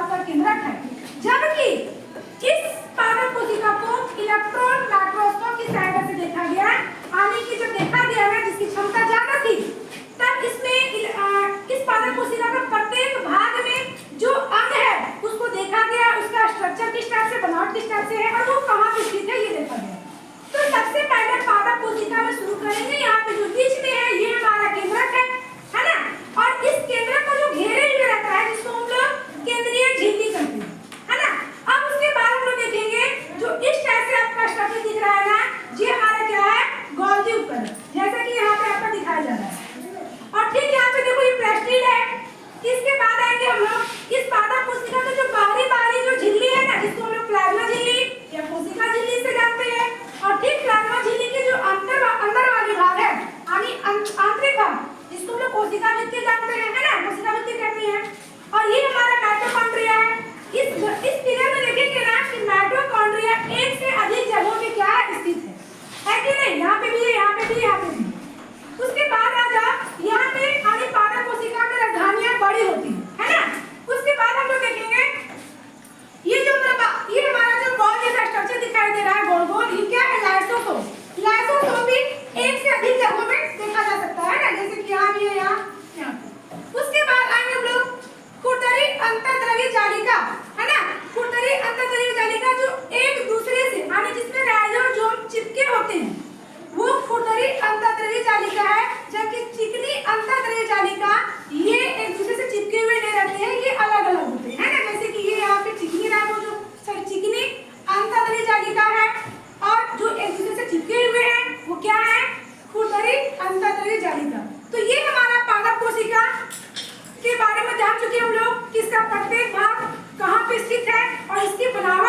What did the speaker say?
आपका केंद्रक है, जबकि इस पादप कोशिका को इलेक्ट्रॉन माइक्रोस्कोप की सहायता से देखा गया, यानी कि जब देखा गया है जिसकी क्षमता ज्यादा थी, तब इसमें इस पादप कोशिका का प्रत्येक भाग में जो अंग है उसको देखा गया, उसका स्ट्रक्चर किस टाइप से, बनावट किस टाइप से है और वो कहाँ पे स्थित है ये देखा गया। तो सबसे पहले पादप कोशिका में शुरू करेंगे, यहाँ पे जो बीच में है ये हमारा केंद्रक है ना, और इस केंद्रक को जो घेरे हुए रहता है जिसको हम लोग केंद्रीय झिल्ली कहते हैं, है ना। अब उसके बाद हम लोग देखेंगे जो इस टाइप से आपका स्ट्रक्चर दिख रहा है ना, ये हमारा क्या है, गोल्गी उपकरण, जैसा कि यहाँ पे आपका दिखाया जा रहा है। और ठीक यहाँ पे देखो ये प्लास्टिड है। इसके बाद आएंगे हम लोग इस पादप कोशिका में जो बाहरी जो झिल्ली है ना, जिसको हम लोग प्लाज्मा झिल्ली या कोशिका झिल्ली से जानते हैं, और ठीक प्लाज्मा झिल्ली के जो अंदर वाले भाग है यानी आंतरिक भाग, जिसको हम लोग कोशिका भित्ति जानते हैं, है ना, कोशिका भित्ति कहते हैं। और ये हमारा माइटोकॉन्ड्रिया है। इस फिगर में देखेंगे ना कि माइटोकॉन्ड्रिया एक से अधिक जगहों पे क्या है, स्थित है कि नहीं, यहाँ पे भी है, यहाँ पे भी, यहाँ पे भी। उसके बाद आ जाओ यहाँ पे आगे पादप कोशिका में राजधानियां बड़ी होती है ना। उसके बाद हम लोग देखेंगे ये हमारा जो बॉल जैसा स्ट्रक्चर दिखाई दे रहा है गोल गोल, ये क्या है, लाइसोसोम। लाइसोसोम भी एक से अधिक जगहों में देखा जा सकता है ना, जैसे कि यहाँ भी है, यहाँ। उसके बाद आएंगे हम लोग खुरदरी अंतर्द्रव्य जालिका, है ना। खुरदरी अंतर्द्रव्य जालिका जो एक दूसरे से यानी जिसमें राइजोसोम चिपके होते हैं वो खुरदरी अंतर्द्रव्य जालिका है, जबकि चिकनी अंतर्द्रव्य जालिका ये एक दूसरे से चिपके हुए नहीं रहते हैं, ये अलग अलग होते हैं, है ना। जैसे कि ये यहाँ पे चिकनी अंतर्द्रव्य जालिका है, और जो एक दूसरे से चिपके हुए हैं वो क्या है, खुरदरी अंतर्द्रव्य जालिका। तो ये हमारा पादप कोशिका के बारे में जान चुके हम लोग, किसका प्रत्येक भाग कहाँ पे स्थित है और इसकी बनावट